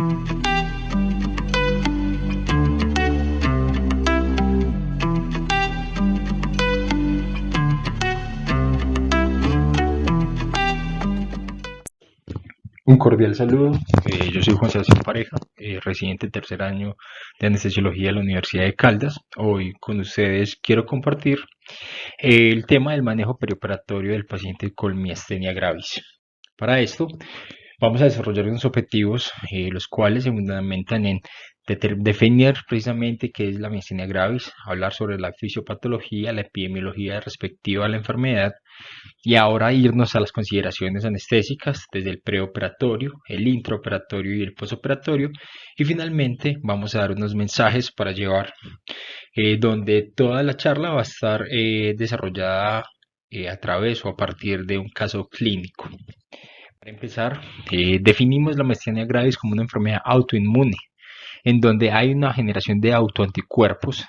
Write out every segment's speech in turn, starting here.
Un cordial saludo, yo soy Juan Sebastián Pareja, residente en tercer año de Anestesiología de la Universidad de Caldas. Hoy con ustedes quiero compartir el tema del manejo perioperatorio del paciente con miastenia gravis. Para esto vamos a desarrollar unos objetivos, los cuales se fundamentan en definir precisamente qué es la miastenia gravis, hablar sobre la fisiopatología, la epidemiología respectiva a la enfermedad, y ahora irnos a las consideraciones anestésicas desde el preoperatorio, el intraoperatorio y el posoperatorio. Y finalmente vamos a dar unos mensajes para llevar, donde toda la charla va a estar desarrollada a través o a partir de un caso clínico. Para empezar, definimos la miastenia gravis como una enfermedad autoinmune, en donde hay una generación de autoanticuerpos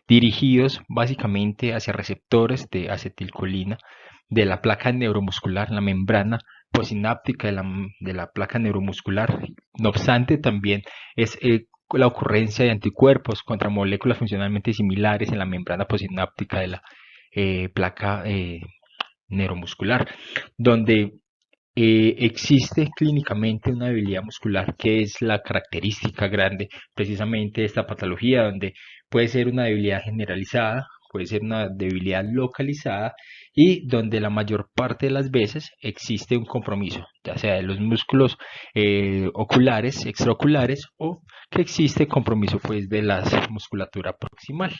dirigidos básicamente hacia receptores de acetilcolina de la placa neuromuscular, la membrana posináptica de la placa neuromuscular. No obstante, también es la ocurrencia de anticuerpos contra moléculas funcionalmente similares en la membrana posináptica de la placa neuromuscular, donde existe clínicamente una debilidad muscular que es la característica grande precisamente de esta patología, donde puede ser una debilidad generalizada, puede ser una debilidad localizada y donde la mayor parte de las veces existe un compromiso, ya sea de los músculos oculares, extraoculares, o que existe compromiso pues de la musculatura proximal.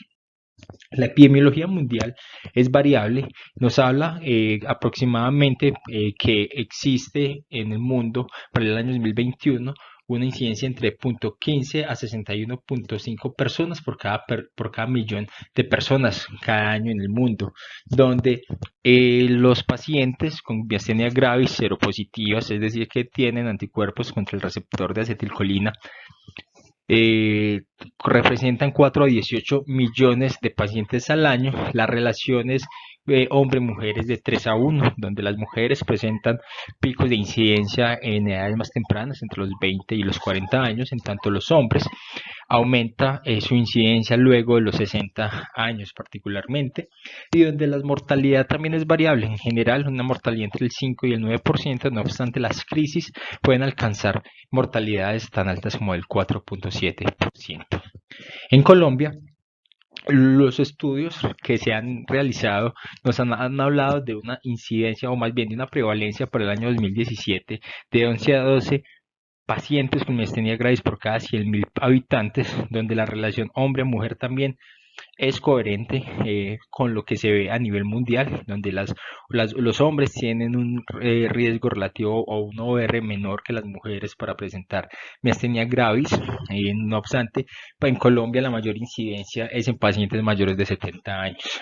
La epidemiología mundial es variable, nos habla aproximadamente que existe en el mundo para el año 2021 una incidencia entre 0.15 a 61.5 personas por cada millón de personas cada año en el mundo, donde los pacientes con miastenia gravis seropositivas, es decir, que tienen anticuerpos contra el receptor de acetilcolina, representan 4 a 18 millones de pacientes al año. La relación es hombre-mujeres de 3 a 1, donde las mujeres presentan picos de incidencia en edades más tempranas, entre los 20 y los 40 años, en tanto los hombres aumenta su incidencia luego de los 60 años particularmente, y donde la mortalidad también es variable, en general una mortalidad entre el 5 y el 9%, no obstante las crisis pueden alcanzar mortalidades tan altas como el 4.7%. En Colombia, los estudios que se han realizado nos han hablado de una incidencia, o más bien de una prevalencia para el año 2017 de 11 a 12 pacientes con miastenia gravis por cada 100.000 habitantes, donde la relación hombre-mujer también es coherente con lo que se ve a nivel mundial, donde los hombres tienen un riesgo relativo o un OR menor que las mujeres para presentar miastenia gravis. No obstante, en Colombia la mayor incidencia es en pacientes mayores de 70 años.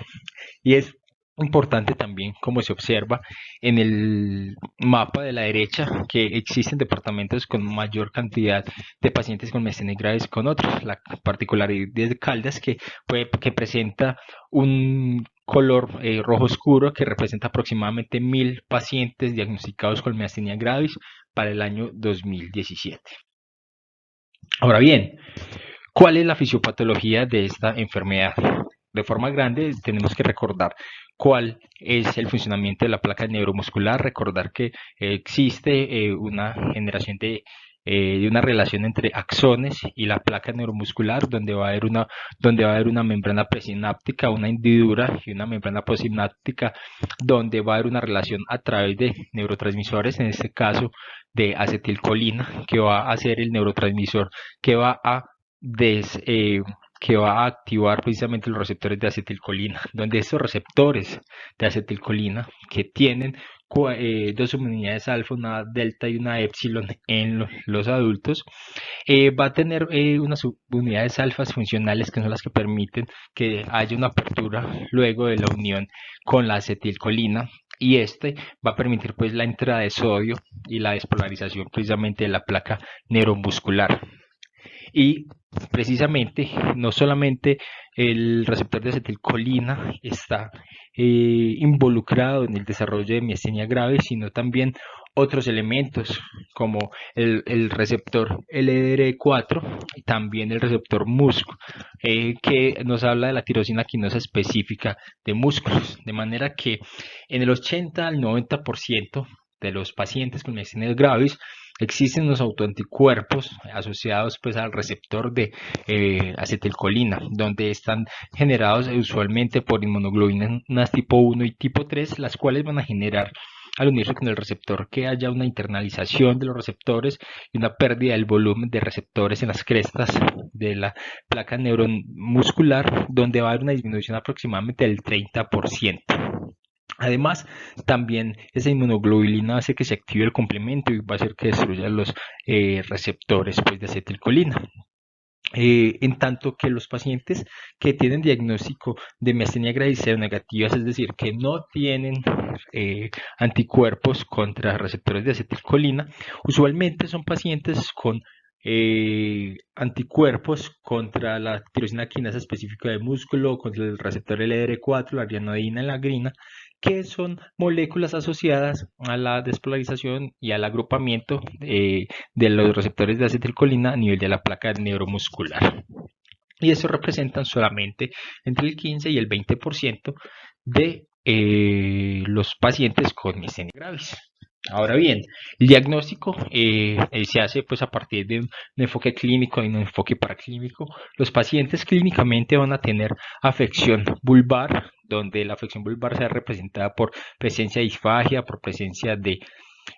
Y es importante también, como se observa en el mapa de la derecha, que existen departamentos con mayor cantidad de pacientes con miastenia gravis con otros. La particularidad de Caldas que presenta un color rojo oscuro que representa aproximadamente 1.000 pacientes diagnosticados con miastenia gravis para el año 2017. Ahora bien, ¿cuál es la fisiopatología de esta enfermedad? De forma grande tenemos que recordar cuál es el funcionamiento de la placa neuromuscular, recordar que existe una generación de una relación entre axones y la placa neuromuscular, donde va a haber una membrana presináptica, una hendidura y una membrana postsináptica, donde va a haber una relación a través de neurotransmisores, en este caso de acetilcolina, que va a ser el neurotransmisor que va a activar precisamente los receptores de acetilcolina, donde estos receptores de acetilcolina que tienen dos subunidades alfa, una delta y una epsilon en los adultos, va a tener unas subunidades alfas funcionales que son las que permiten que haya una apertura luego de la unión con la acetilcolina, y este va a permitir pues la entrada de sodio y la despolarización precisamente de la placa neuromuscular. Y precisamente no solamente el receptor de acetilcolina está involucrado en el desarrollo de miastenia grave, sino también otros elementos como el receptor LDR4 y también el receptor MUSC, que nos habla de la tirosina quinosa específica de músculos, de manera que en el 80 al 90% de los pacientes con miastenia gravis existen unos autoanticuerpos asociados pues al receptor de acetilcolina, donde están generados usualmente por inmunoglobulinas tipo 1 y tipo 3, las cuales van a generar al unirse con el receptor que haya una internalización de los receptores y una pérdida del volumen de receptores en las crestas de la placa neuromuscular, donde va a haber una disminución aproximadamente del 30%. Además, también esa inmunoglobulina hace que se active el complemento y va a hacer que destruya los receptores pues, de acetilcolina. En tanto que los pacientes que tienen diagnóstico de miastenia gravis seronegativas, es decir, que no tienen anticuerpos contra receptores de acetilcolina, usualmente son pacientes con anticuerpos contra la tirosina quinasa específica de músculo, contra el receptor LDR4, la rianodina y la grina, que son moléculas asociadas a la despolarización y al agrupamiento de los receptores de acetilcolina a nivel de la placa neuromuscular. Y eso representan solamente entre el 15 y el 20% de los pacientes con miastenia gravis. Ahora bien, el diagnóstico se hace pues a partir de un enfoque clínico y un enfoque paraclínico. Los pacientes clínicamente van a tener afección vulvar, donde la afección vulvar sea representada por presencia de disfagia, por presencia de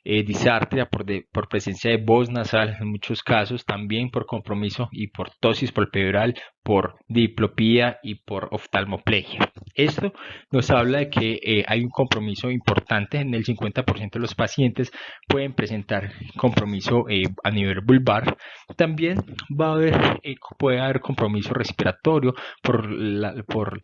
disartria, por presencia de voz nasal en muchos casos, también por compromiso y por tosis palpebral, por diplopía y por oftalmoplegia. Esto nos habla de que hay un compromiso importante. En el 50% de los pacientes pueden presentar compromiso a nivel vulvar. También puede haber compromiso respiratorio por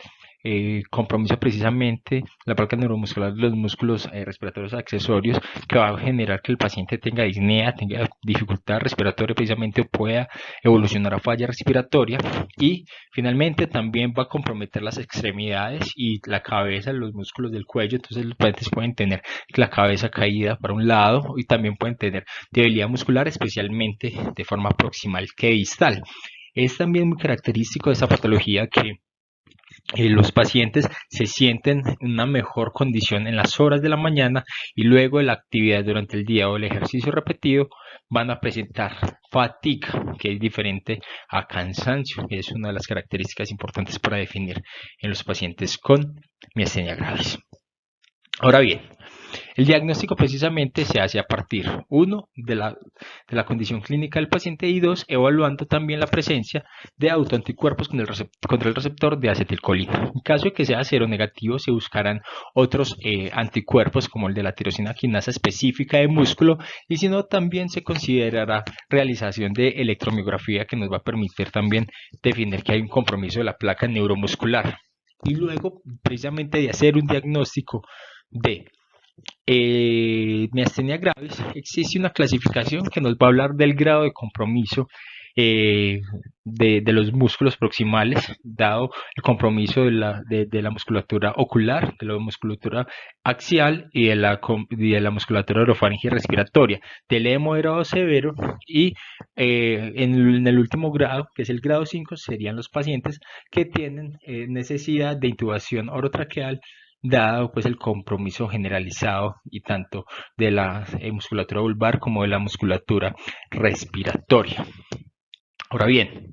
compromiso precisamente la placa neuromuscular de los músculos respiratorios accesorios, que va a generar que el paciente tenga disnea, tenga dificultad respiratoria precisamente, o pueda evolucionar a falla respiratoria. Y finalmente también va a comprometer las extremidades y la cabeza, los músculos del cuello. Entonces los pacientes pueden tener la cabeza caída para un lado y también pueden tener debilidad muscular, especialmente de forma proximal que distal. Es también muy característico de esta patología que los pacientes se sienten en una mejor condición en las horas de la mañana, y luego de la actividad durante el día o el ejercicio repetido van a presentar fatiga, que es diferente a cansancio. Es una de las características importantes para definir en los pacientes con miastenia gravis. Ahora bien, el diagnóstico precisamente se hace a partir, uno, de la condición clínica del paciente, y dos, evaluando también la presencia de autoanticuerpos contra el receptor de acetilcolina. En caso de que sea seronegativo, se buscarán otros anticuerpos como el de la tirosina quinasa específica de músculo, y si no, también se considerará realización de electromiografía, que nos va a permitir también definir que hay un compromiso de la placa neuromuscular. Y luego, precisamente, de hacer un diagnóstico de miastenia gravis, existe una clasificación que nos va a hablar del grado de compromiso de los músculos proximales, dado el compromiso de la musculatura ocular, de la musculatura axial y de la musculatura orofaringe respiratoria, de leve, moderado, severo. Y en el último grado, que es el grado 5, serían los pacientes que tienen necesidad de intubación orotraqueal, dado pues el compromiso generalizado y tanto de la musculatura vulvar como de la musculatura respiratoria. Ahora bien,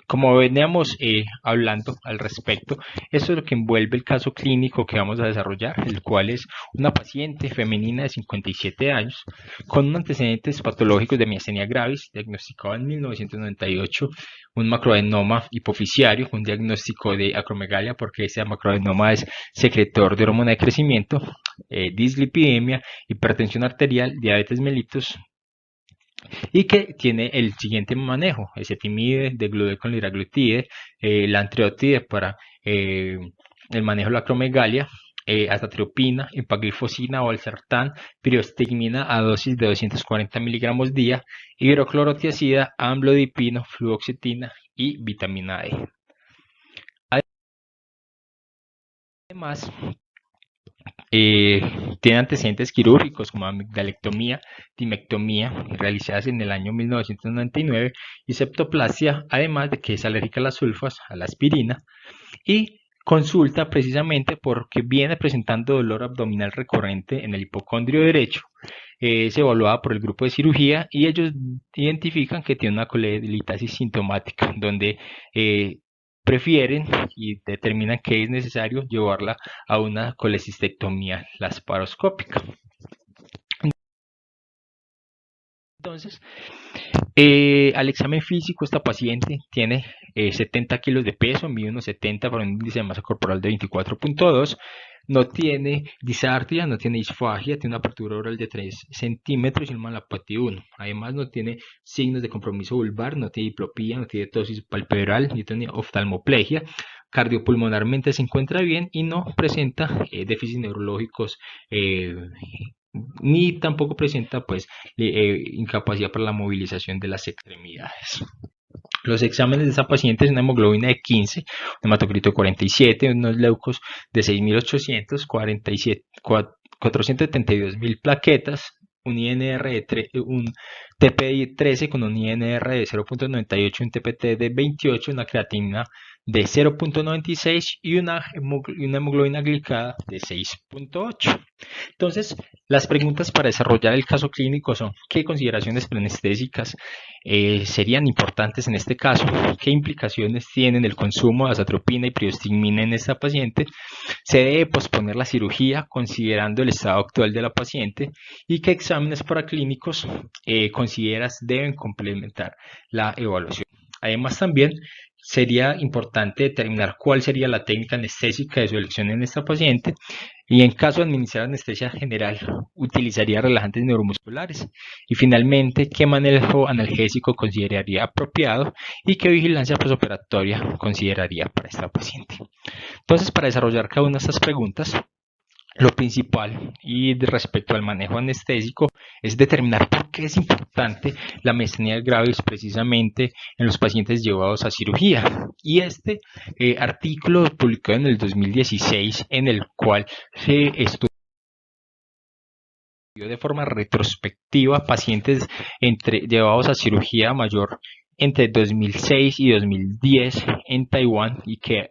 como veníamos hablando al respecto, esto es lo que envuelve el caso clínico que vamos a desarrollar, el cual es una paciente femenina de 57 años con antecedentes patológicos de miastenia gravis, diagnosticado en 1998, un macroadenoma hipofisiario, un diagnóstico de acromegalia, porque ese macroadenoma es secretor de hormona de crecimiento, dislipidemia, hipertensión arterial, diabetes mellitus, y que tiene el siguiente manejo: ezetimibe, deglude con liraglutide, lantriotide para el manejo de la acromegalia, azathioprina, empaglifosina, valsartán, pirostigmina a dosis de 240 miligramos día, hidroclorotiazida, amlodipino, fluoxetina y vitamina E. Además, tiene antecedentes quirúrgicos como amigdalectomía, timectomía, realizadas en el año 1999, y septoplasia, además de que es alérgica a las sulfas, a la aspirina, y consulta precisamente porque viene presentando dolor abdominal recurrente en el hipocondrio derecho. Es evaluada por el grupo de cirugía y ellos identifican que tiene una colelitasis sintomática, donde prefieren y determinan que es necesario llevarla a una colecistectomía laparoscópica. Entonces, al examen físico, esta paciente tiene 70 kilos de peso, mide unos 70 para un índice de masa corporal de 24.2, no tiene disartria, no tiene disfagia, tiene una apertura oral de 3 centímetros y un malapatía 1. Además, no tiene signos de compromiso vulvar, no tiene diplopía, no tiene tosis palpebral, ni tiene oftalmoplegia. Cardiopulmonarmente se encuentra bien y no presenta déficits neurológicos ni tampoco presenta pues incapacidad para la movilización de las extremidades. Los exámenes de esta paciente es una hemoglobina de 15, un hematocrito de 47, unos leucos de 6.800, 472.000 plaquetas, un TP de 13 con un INR de 0.98, un TPT de 28, una creatinina de 0.96 y una hemoglobina glicada de 6.8. Entonces, las preguntas para desarrollar el caso clínico son: ¿qué consideraciones preanestésicas serían importantes en este caso? ¿Qué implicaciones tienen el consumo de azatropina y priostigmina en esta paciente? ¿Se debe posponer la cirugía considerando el estado actual de la paciente? ¿Y qué exámenes paraclínicos consideras deben complementar la evaluación? Además, también sería importante determinar cuál sería la técnica anestésica de su elección en esta paciente, y en caso de administrar anestesia general, utilizaría relajantes neuromusculares. Y finalmente, qué manejo analgésico consideraría apropiado y qué vigilancia postoperatoria consideraría para esta paciente. Entonces, para desarrollar cada una de estas preguntas, lo principal y respecto al manejo anestésico es determinar por qué es importante la miastenia gravis precisamente en los pacientes llevados a cirugía. Y este artículo publicado en el 2016, en el cual se estudió de forma retrospectiva pacientes llevados a cirugía mayor entre 2006 y 2010 en Taiwán, y que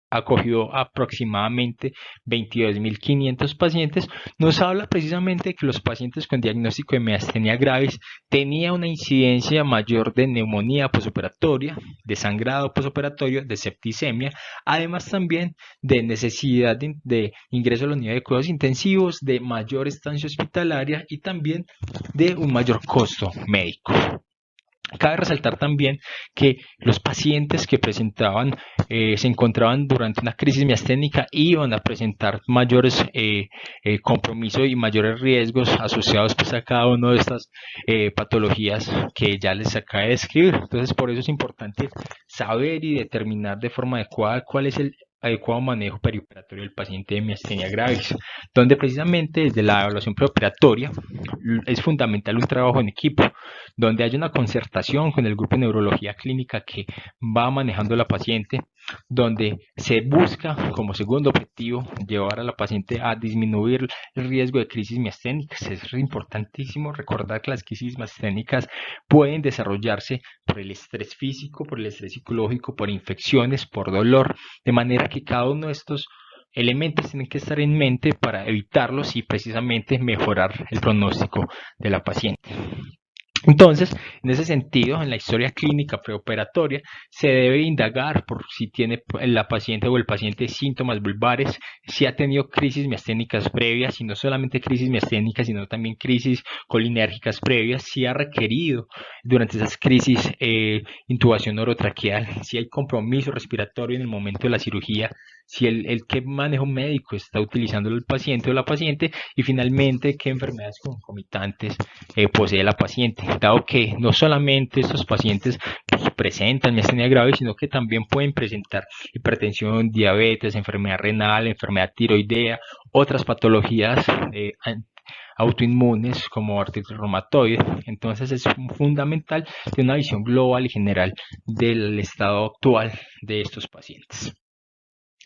acogió aproximadamente 22.500 pacientes, nos habla precisamente de que los pacientes con diagnóstico de miastenia gravis tenían una incidencia mayor de neumonía posoperatoria, de sangrado posoperatorio, de septicemia, además también de necesidad de ingreso a la unidad de cuidados intensivos, de mayor estancia hospitalaria y también de un mayor costo médico. Cabe resaltar también que los pacientes que se encontraban durante una crisis miasténica iban a presentar mayores compromisos y mayores riesgos asociados pues a cada una de estas patologías que ya les acabé de describir. Entonces, por eso es importante saber y determinar de forma adecuada cuál es el adecuado manejo perioperatorio del paciente de miastenia gravis, donde precisamente desde la evaluación preoperatoria es fundamental un trabajo en equipo, donde hay una concertación con el grupo de neurología clínica que va manejando la paciente, donde se busca como segundo objetivo llevar a la paciente a disminuir el riesgo de crisis miasténicas. Es importantísimo recordar que las crisis miasténicas pueden desarrollarse por el estrés físico, por el estrés psicológico, por infecciones, por dolor, de manera que cada uno de estos elementos tienen que estar en mente para evitarlos y precisamente mejorar el pronóstico de la paciente. Entonces, en ese sentido, en la historia clínica preoperatoria se debe indagar por si tiene la paciente o el paciente síntomas vulvares, si ha tenido crisis miasténicas previas, y no solamente crisis miasténicas, sino también crisis colinérgicas previas, si ha requerido durante esas crisis intubación orotraqueal, si hay compromiso respiratorio en el momento de la cirugía, si qué manejo médico está utilizando el paciente o la paciente, y finalmente qué enfermedades concomitantes posee la paciente, dado que no solamente estos pacientes presentan miastenia grave, sino que también pueden presentar hipertensión, diabetes, enfermedad renal, enfermedad tiroidea, otras patologías autoinmunes como artritis reumatoide. Entonces es fundamental tener una visión global y general del estado actual de estos pacientes.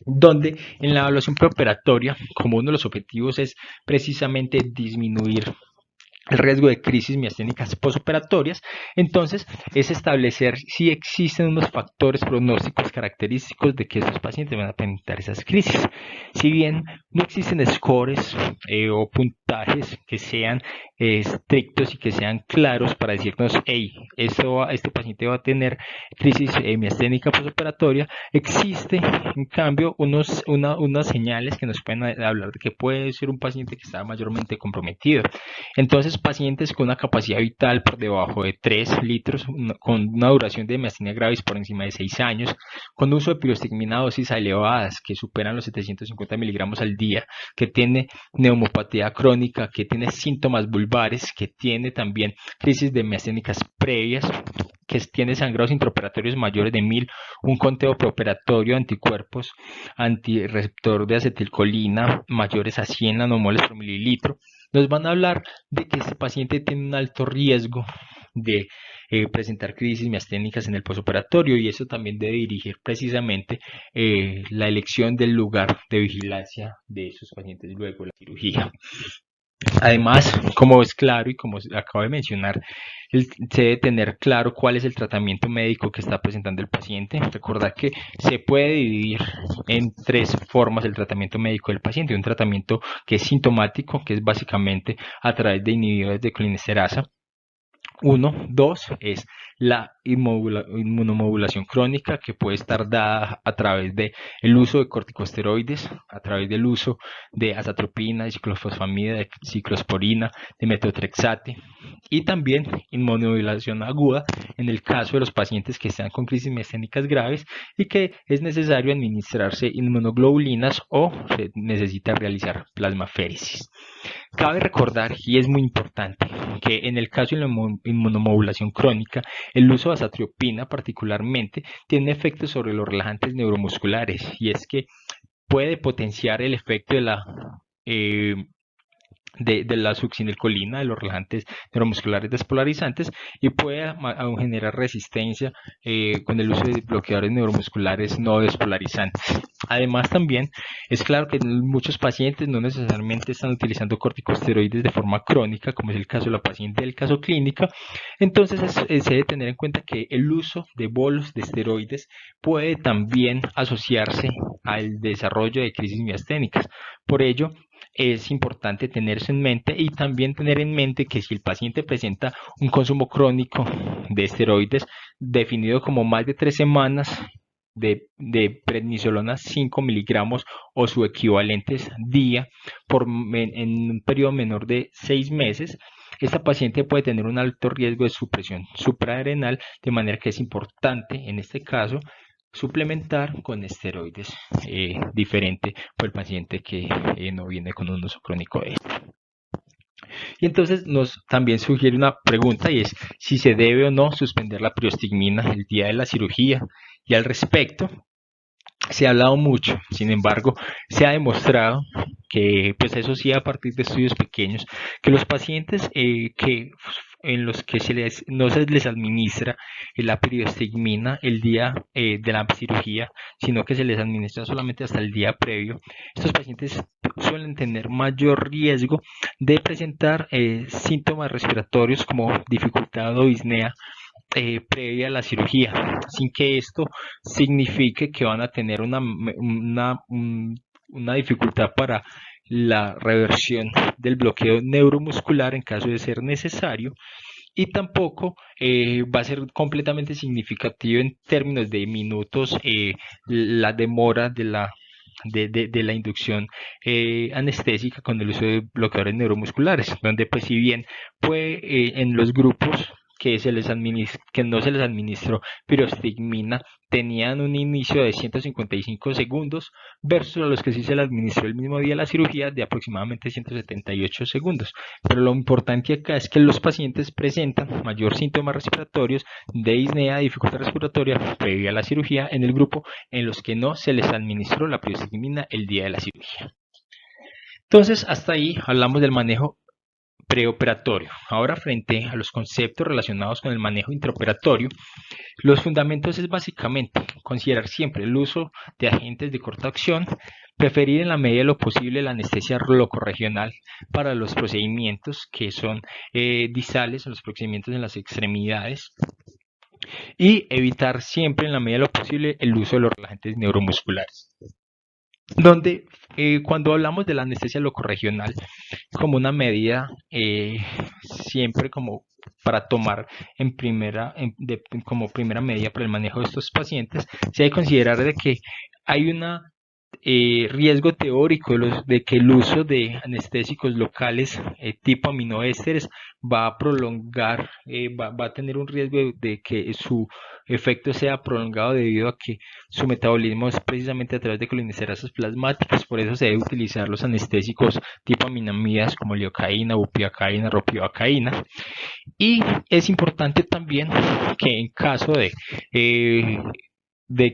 donde en la evaluación preoperatoria, como uno de los objetivos es precisamente disminuir el riesgo de crisis miasténicas posoperatorias, entonces es establecer si existen unos factores pronósticos característicos de que estos pacientes van a presentar esas crisis. Si bien no existen scores o puntajes que sean estrictos y que sean claros para decirnos, hey, este paciente va a tener crisis miasténica posoperatoria, existe en cambio unas señales que nos pueden hablar de que puede ser un paciente que está mayormente comprometido. Entonces, pacientes con una capacidad vital por debajo de 3 litros, con una duración de miastenia gravis por encima de 6 años, con uso de pirostigmina a dosis elevadas que superan los 750 miligramos al día, que tiene neumopatía crónica, que tiene síntomas vulvares, que tiene también crisis de miasténicas previas, que tiene sangrados intraoperatorios mayores de 1000, un conteo preoperatorio de anticuerpos antirreceptor de acetilcolina mayores a 100 nanomoles por mililitro, nos van a hablar de que este paciente tiene un alto riesgo de presentar crisis miasténicas en el posoperatorio, y eso también debe dirigir precisamente la elección del lugar de vigilancia de esos pacientes luego de la cirugía. Además, como es claro y como acabo de mencionar, se debe tener claro cuál es el tratamiento médico que está presentando el paciente. Recordad que se puede dividir en 3 formas el tratamiento médico del paciente. Un tratamiento que es sintomático, que es básicamente a través de inhibidores de colinesterasa. 1, 2 es la inmunomodulación crónica, que puede estar dada a través del uso de corticosteroides, a través del uso de azatropina, de ciclofosfamida, de ciclosporina, de metotrexate, y también inmunomodulación aguda en el caso de los pacientes que están con crisis miasténicas graves y que es necesario administrarse inmunoglobulinas o se necesita realizar plasmaféresis. Cabe recordar, y es muy importante, que en el caso de la inmunomodulación crónica, el uso de azatriopina particularmente tiene efectos sobre los relajantes neuromusculares, y es que puede potenciar el efecto eh, de la succinilcolina, de los relajantes neuromusculares despolarizantes, y puede aún generar resistencia con el uso de bloqueadores neuromusculares no despolarizantes. Además, también es claro que muchos pacientes no necesariamente están utilizando corticosteroides de forma crónica, como es el caso de la paciente del caso clínico. Entonces se debe tener en cuenta que el uso de bolos de esteroides puede también asociarse al desarrollo de crisis miasténicas. Por ello, es importante tenerse en mente, y también tener en mente que si el paciente presenta un consumo crónico de esteroides definido como más de 3 semanas de prednisolona 5 miligramos o su equivalente día en un periodo menor de 6 meses, esta paciente puede tener un alto riesgo de supresión suprarrenal, de manera que es importante en este caso suplementar con esteroides diferente por el paciente que no viene con un uso crónico de esto. Y entonces nos también sugiere una pregunta, y es si se debe o no suspender la priostigmina el día de la cirugía. Y al respecto se ha hablado mucho, sin embargo se ha demostrado que, pues eso sí, a partir de estudios pequeños, que los pacientes en los que no se les administra la priostigmina el día de la cirugía, sino que se les administra solamente hasta el día previo, estos pacientes suelen tener mayor riesgo de presentar síntomas respiratorios como dificultad o disnea previa a la cirugía, sin que esto signifique que van a tener una dificultad para la reversión del bloqueo neuromuscular en caso de ser necesario, y tampoco va a ser completamente significativo en términos de minutos la demora de la inducción anestésica con el uso de bloqueadores neuromusculares, donde pues si bien en los grupos que no se les administró pirostigmina tenían un inicio de 155 segundos versus a los que sí se les administró el mismo día de la cirugía de aproximadamente 178 segundos. Pero lo importante acá es que los pacientes presentan mayor síntomas respiratorios de disnea, dificultad respiratoria previa a la cirugía en el grupo en los que no se les administró la pirostigmina el día de la cirugía. Entonces, hasta ahí hablamos del manejo preoperatorio. Ahora, frente a los conceptos relacionados con el manejo intraoperatorio, los fundamentos es básicamente considerar siempre el uso de agentes de corta acción, preferir en la medida de lo posible la anestesia locorregional para los procedimientos que son disales o los procedimientos en las extremidades, y evitar siempre en la medida de lo posible el uso de los relajantes neuromusculares. Donde cuando hablamos de la anestesia locorregional como una medida siempre como para tomar como primera medida para el manejo de estos pacientes, se debe considerar de que hay un riesgo teórico de que el uso de anestésicos locales tipo aminoésteres va a prolongar, va a tener un riesgo de que su efecto sea prolongado debido a que su metabolismo es precisamente a través de colinesterasas plasmáticas. Por eso se debe utilizar los anestésicos tipo aminamidas como lidocaína, bupivacaína, ropivacaína. Y es importante también que en caso de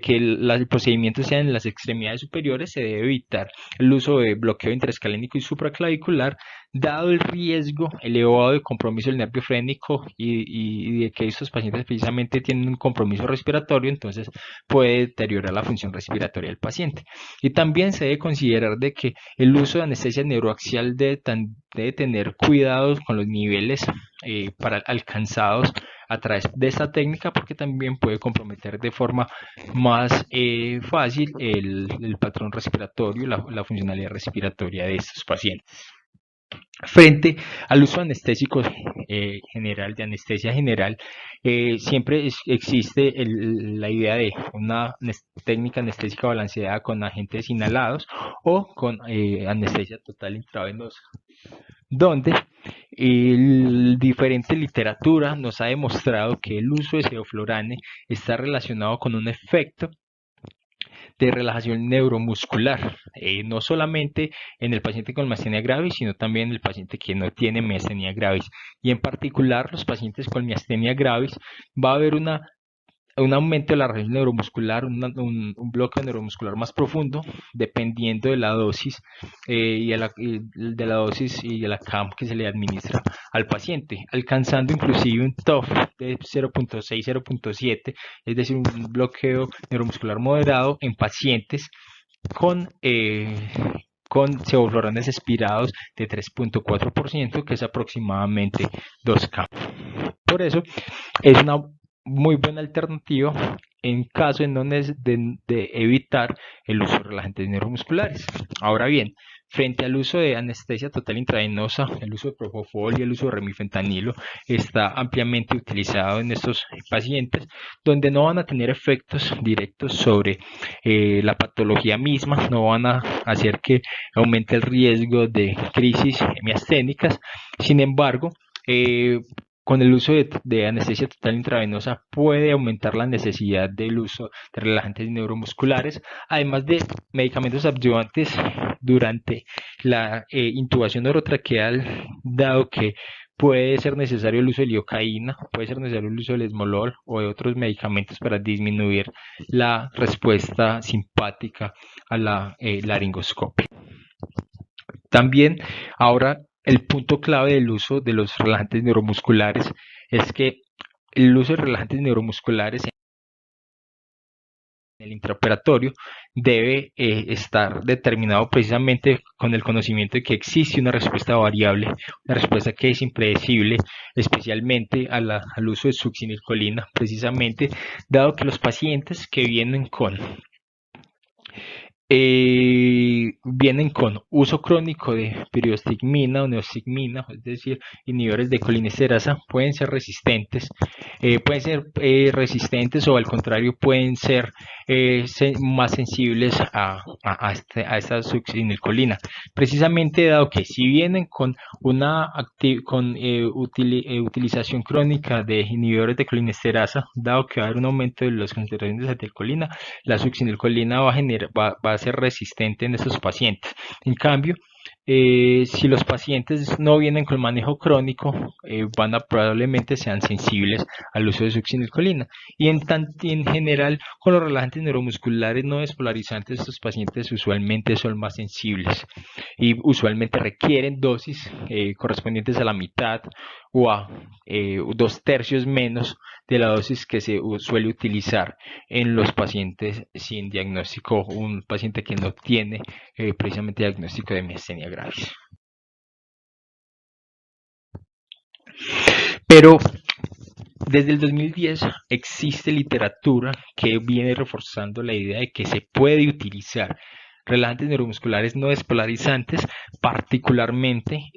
que el procedimiento sea en las extremidades superiores, se debe evitar el uso de bloqueo intraescalénico y supraclavicular, dado el riesgo elevado de compromiso del nervio frénico y de que estos pacientes precisamente tienen un compromiso respiratorio, entonces puede deteriorar la función respiratoria del paciente. Y también se debe considerar de que el uso de anestesia neuroaxial debe tener cuidados con los niveles alcanzados a través de esta técnica, porque también puede comprometer de forma más fácil el patrón respiratorio, la funcionalidad respiratoria de estos pacientes. Frente al uso de anestésicos de anestesia general, siempre existe la idea de una técnica anestésica balanceada con agentes inhalados o con anestesia total intravenosa, donde diferente literatura nos ha demostrado que el uso de sevoflurane está relacionado con un efecto de relajación neuromuscular, no solamente en el paciente con miastenia gravis, sino también en el paciente que no tiene miastenia gravis. Y en particular, los pacientes con miastenia gravis va a haber un aumento de la relajación neuromuscular, un bloqueo neuromuscular más profundo, dependiendo de la dosis de la dosis y de la CAM que se le administra al paciente, alcanzando inclusive un TOF de 0.6, 0.7, es decir, un bloqueo neuromuscular moderado en pacientes con sevofluranes expirados de 3.4%, que es aproximadamente 2K. Por eso es una muy buena alternativa en caso en donde es de evitar el uso de relajantes neuromusculares. Ahora bien, frente al uso de anestesia total intravenosa, el uso de propofol y el uso de remifentanilo está ampliamente utilizado en estos pacientes, donde no van a tener efectos directos sobre la patología misma, no van a hacer que aumente el riesgo de crisis miasténicas. Sin embargo, con el uso de anestesia total intravenosa puede aumentar la necesidad del uso de relajantes neuromusculares, además de medicamentos adyuvantes durante la intubación orotraqueal, dado que puede ser necesario el uso de lidocaína, puede ser necesario el uso del esmolol o de otros medicamentos para disminuir la respuesta simpática a la laringoscopia. También ahora el punto clave del uso de los relajantes neuromusculares es que el uso de relajantes neuromusculares en el intraoperatorio debe estar determinado precisamente con el conocimiento de que existe una respuesta variable, una respuesta que es impredecible, especialmente al uso de succinilcolina, precisamente dado que los pacientes que vienen con uso crónico de piridostigmina o neostigmina, es decir, inhibidores de colinesterasa, pueden ser resistentes, o al contrario pueden ser más sensibles a esta succinilcolina, precisamente dado que si vienen con una utilización crónica de inhibidores de colinesterasa, dado que va a haber un aumento de las concentraciones de acetilcolina, la succinilcolina va a ser resistente en estos pacientes. En cambio, si los pacientes no vienen con manejo crónico, probablemente sean sensibles al uso de succinilcolina. Y en general, con los relajantes neuromusculares no despolarizantes, estos pacientes usualmente son más sensibles y usualmente requieren dosis correspondientes a la mitad o a 2/3 menos de la dosis que se suele utilizar en los pacientes sin diagnóstico, un paciente que no tiene precisamente diagnóstico de miastenia gravis. Pero desde el 2010 existe literatura que viene reforzando la idea de que se puede utilizar relajantes neuromusculares no despolarizantes, particularmente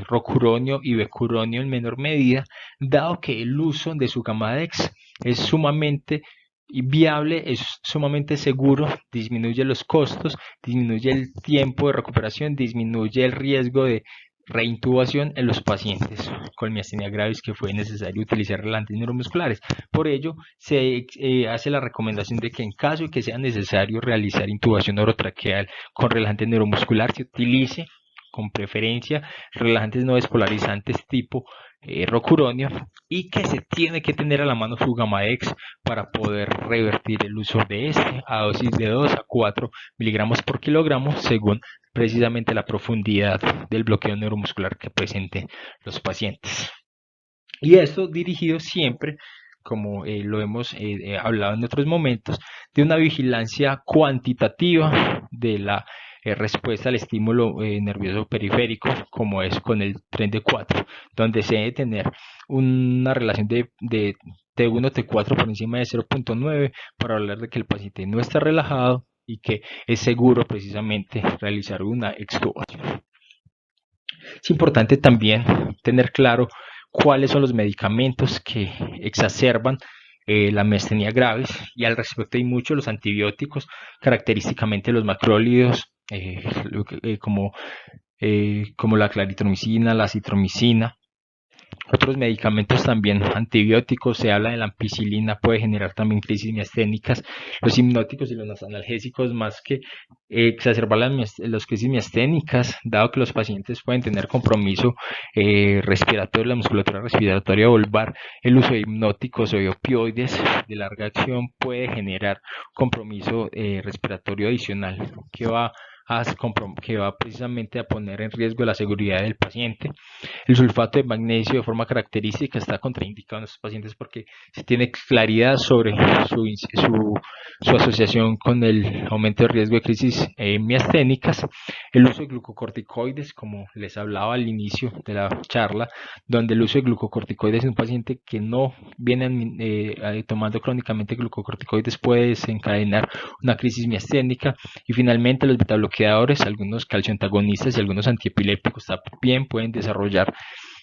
rocuronio y becuronio en menor medida, dado que el uso de Sugammadex es sumamente viable, es sumamente seguro, disminuye los costos, disminuye el tiempo de recuperación, disminuye el riesgo de reintubación en los pacientes con miastenia gravis que fue necesario utilizar relajantes neuromusculares. Por ello, se hace la recomendación de que en caso de que sea necesario realizar intubación orotraqueal con relajante neuromuscular, se utilice con preferencia relajantes no despolarizantes tipo rocuronio, y que se tiene que tener a la mano Sugammadex para poder revertir el uso de este a dosis de 2 a 4 miligramos por kilogramo según precisamente la profundidad del bloqueo neuromuscular que presenten los pacientes. Y esto dirigido siempre, como lo hemos hablado en otros momentos, de una vigilancia cuantitativa de la respuesta al estímulo nervioso periférico, como es con el tren de 4, donde se debe tener una relación de T1, T4 por encima de 0.9 para hablar de que el paciente no está relajado y que es seguro precisamente realizar una extubación. Es importante también tener claro cuáles son los medicamentos que exacerban la miastenia gravis, y al respecto hay muchos los antibióticos, característicamente los macrólidos, como la claritromicina, la acitromicina. Otros medicamentos también antibióticos, se habla de la ampicilina, puede generar también crisis miasténicas. Los hipnóticos y los analgésicos, más que exacerbar las crisis miasténicas, dado que los pacientes pueden tener compromiso respiratorio, la musculatura respiratoria vulvar, el uso de hipnóticos o de opioides de larga acción puede generar compromiso respiratorio adicional que va precisamente a poner en riesgo la seguridad del paciente. El sulfato de magnesio de forma característica está contraindicado en estos pacientes porque se tiene claridad sobre su asociación con el aumento de riesgo de crisis miasténicas. El uso de glucocorticoides, como les hablaba al inicio de la charla, donde el uso de glucocorticoides en un paciente que no viene tomando crónicamente glucocorticoides puede desencadenar una crisis miasténica. Y finalmente los betabloqueadores, algunos calcioantagonistas y algunos antiepilépticos también pueden desarrollar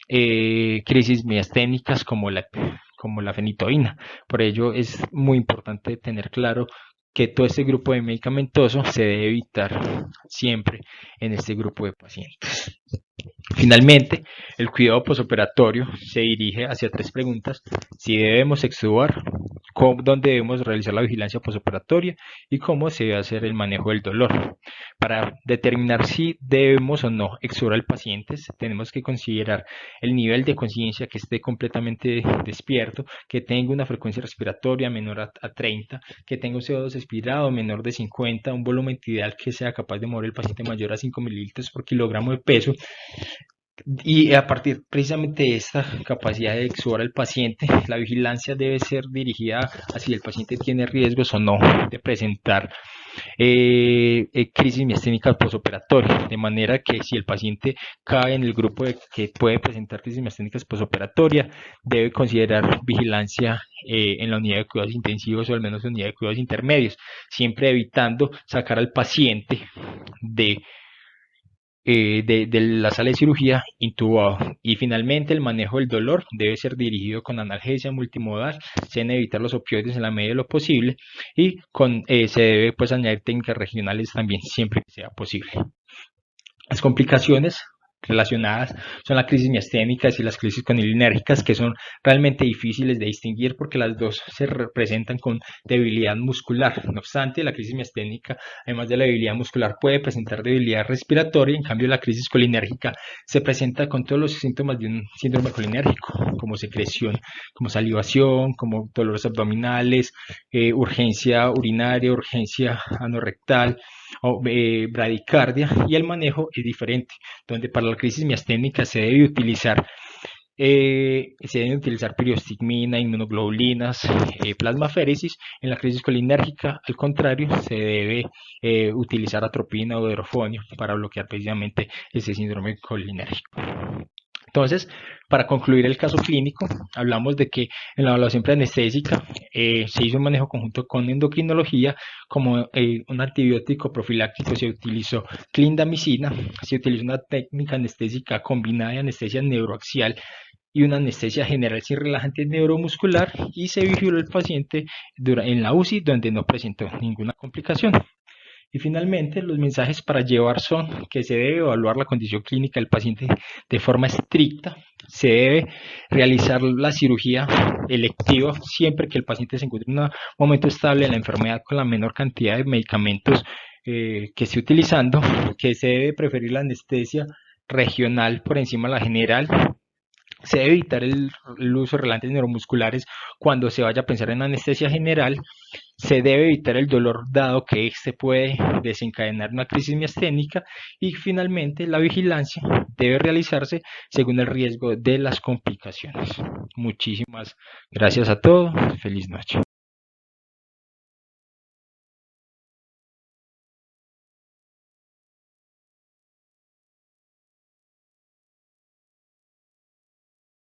crisis miasténicas como la fenitoína. Por ello es muy importante tener claro que todo este grupo de medicamentoso se debe evitar siempre en este grupo de pacientes. Finalmente, el cuidado posoperatorio se dirige hacia 3 preguntas: si debemos extubar, dónde debemos realizar la vigilancia posoperatoria y cómo se debe hacer el manejo del dolor. Para determinar si debemos o no extubar al paciente, tenemos que considerar el nivel de conciencia, que esté completamente despierto, que tenga una frecuencia respiratoria menor a 30, que tenga un CO2 expirado menor de 50, un volumen ideal que sea capaz de mover el paciente mayor a 5 mililitros por kilogramo de peso. Y a partir precisamente de esta capacidad de extubar al paciente, la vigilancia debe ser dirigida a si el paciente tiene riesgos o no de presentar crisis miasténica posoperatoria, de manera que si el paciente cae en el grupo que puede presentar crisis miasténicas posoperatoria, debe considerar vigilancia en la unidad de cuidados intensivos o al menos en la unidad de cuidados intermedios, siempre evitando sacar al paciente de la sala de cirugía intubado. Y finalmente el manejo del dolor debe ser dirigido con analgesia multimodal, se deben evitar los opioides en la medida de lo posible, y se debe añadir técnicas regionales también siempre que sea posible. Las complicaciones relacionadas son la crisis miasténicas y las crisis colinérgicas, que son realmente difíciles de distinguir porque las dos se representan con debilidad muscular. No obstante, la crisis miasténica, además de la debilidad muscular, puede presentar debilidad respiratoria. En cambio, la crisis colinérgica se presenta con todos los síntomas de un síndrome colinérgico, como secreción, como salivación, como dolores abdominales, urgencia urinaria, urgencia anorrectal, o bradicardia, y el manejo es diferente, donde para la crisis miasténica se deben utilizar periostigmina, inmunoglobulinas, plasmaféresis. En la crisis colinérgica, al contrario, se debe utilizar atropina o hidrofonio para bloquear precisamente ese síndrome colinérgico. Entonces, para concluir el caso clínico, hablamos de que en la evaluación preanestésica se hizo un manejo conjunto con endocrinología. Como un antibiótico profiláctico se utilizó clindamicina, se utilizó una técnica anestésica combinada de anestesia neuroaxial y una anestesia general sin relajante neuromuscular, y se vigiló el paciente en la UCI, donde no presentó ninguna complicación. Y finalmente, los mensajes para llevar son que se debe evaluar la condición clínica del paciente de forma estricta, se debe realizar la cirugía electiva siempre que el paciente se encuentre en un momento estable de la enfermedad con la menor cantidad de medicamentos que esté utilizando, que se debe preferir la anestesia regional por encima de la general. Se debe evitar el uso de relajantes neuromusculares cuando se vaya a pensar en anestesia general. Se debe evitar el dolor, dado que este puede desencadenar una crisis miasténica. Y finalmente, la vigilancia debe realizarse según el riesgo de las complicaciones. Muchísimas gracias a todos. Feliz noche.